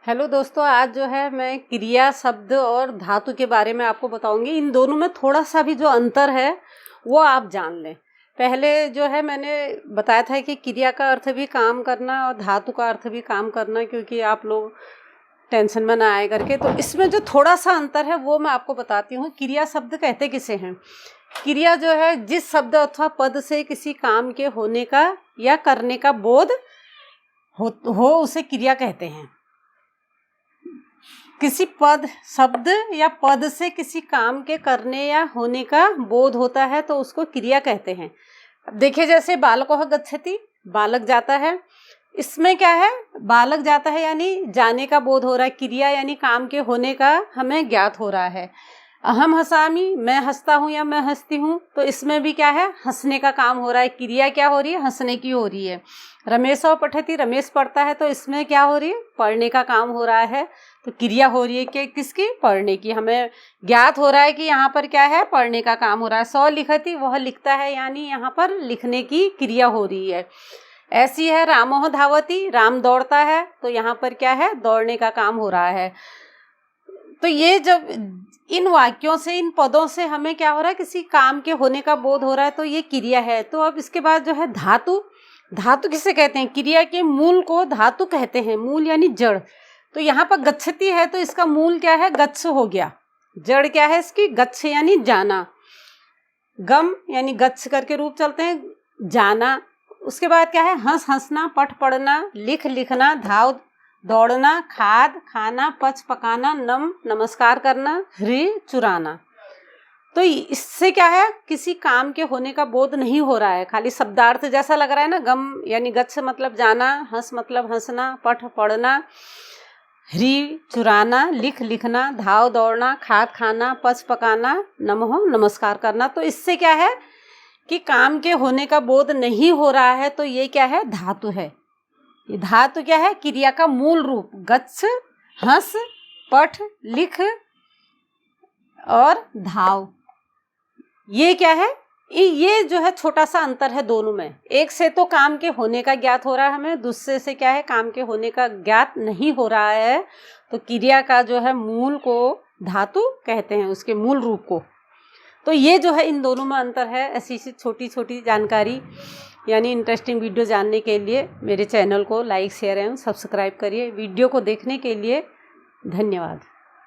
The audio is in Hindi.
हेलो दोस्तों, आज जो है मैं क्रिया शब्द और धातु के बारे में आपको बताऊंगी। इन दोनों में थोड़ा सा भी जो अंतर है वो आप जान लें। पहले जो है मैंने बताया था कि क्रिया का अर्थ भी काम करना और धातु का अर्थ भी काम करना, क्योंकि आप लोग टेंशन में ना आए करके। तो इसमें जो थोड़ा सा अंतर है वो मैं आपको बताती हूँ। क्रिया शब्द कहते किसे हैं? क्रिया जो है जिस शब्द अथवा पद से किसी काम के होने का या करने का बोध हो उसे क्रिया कहते हैं। किसी पद, शब्द या पद से किसी काम के करने या होने का बोध होता है तो उसको क्रिया कहते हैं। अब देखिए, जैसे बालकोह गच्छति, बालक जाता है। इसमें क्या है? बालक जाता है यानी जाने का बोध हो रहा है। क्रिया यानी काम के होने का हमें ज्ञात हो रहा है। अहम हसामी, मैं हंसता हूँ या मैं हंसती हूँ, तो इसमें भी क्या है? हंसने का काम हो रहा है। क्रिया क्या हो रही है? हंसने की हो रही है। रमेशो पठति, रमेश पढ़ता है, तो इसमें क्या हो रही है? पढ़ने का काम हो रहा है। तो क्रिया हो रही है कि किसकी? पढ़ने की। हमें ज्ञात हो रहा है कि यहाँ पर क्या है? पढ़ने का काम हो रहा है। सौ लिखति, वह लिखता है, यानी यहाँ पर लिखने की क्रिया हो रही है। ऐसी है रामोह धावति, राम दौड़ता है, तो यहाँ पर क्या है? दौड़ने का काम हो रहा है। तो ये जब इन वाक्यों से, इन पदों से हमें क्या हो रहा है? किसी काम के होने का बोध हो रहा है, तो ये क्रिया है। तो अब इसके बाद जो है धातु, धातु किसे कहते हैं? क्रिया के मूल को धातु कहते हैं। मूल यानी जड़। तो यहाँ पर गच्छति है तो इसका मूल क्या है? गच्छ हो गया। जड़ क्या है इसकी? गच्छ यानी जाना। गम यानी गच्छ करके रूप चलते हैं, जाना। उसके बाद क्या है? हंस हंसना, पढ़ पढ़ना, लिख लिखना, धाव दौड़ना, खाद खाना, पच पकाना, नम नमस्कार करना, हृ चुराना। तो इससे क्या है? किसी काम के होने का बोध नहीं हो रहा है, खाली शब्दार्थ जैसा लग रहा है ना। गम यानी गच्छ मतलब जाना, हंस मतलब हंसना, पठ पढ़ना, हृ चुराना, लिख लिखना, धाव दौड़ना, खाद खाना, पच पकाना, नमः नमस्कार करना। तो इससे क्या है कि काम के होने का बोध नहीं हो रहा है, तो ये क्या है? धातु है। ये धातु क्या है? क्रिया का मूल रूप। गच्छ, हंस, पठ, लिख और धाव। ये क्या है? ये जो है छोटा सा अंतर है दोनों में। एक से तो काम के होने का ज्ञात हो रहा है हमें, दूसरे से क्या है? काम के होने का ज्ञात नहीं हो रहा है। तो क्रिया का जो है मूल को धातु कहते हैं, उसके मूल रूप को। तो ये जो है इन दोनों में अंतर है। ऐसी छोटी छोटी जानकारी यानी इंटरेस्टिंग वीडियो जानने के लिए मेरे चैनल को लाइक, शेयर एवं सब्सक्राइब करिए। वीडियो को देखने के लिए धन्यवाद।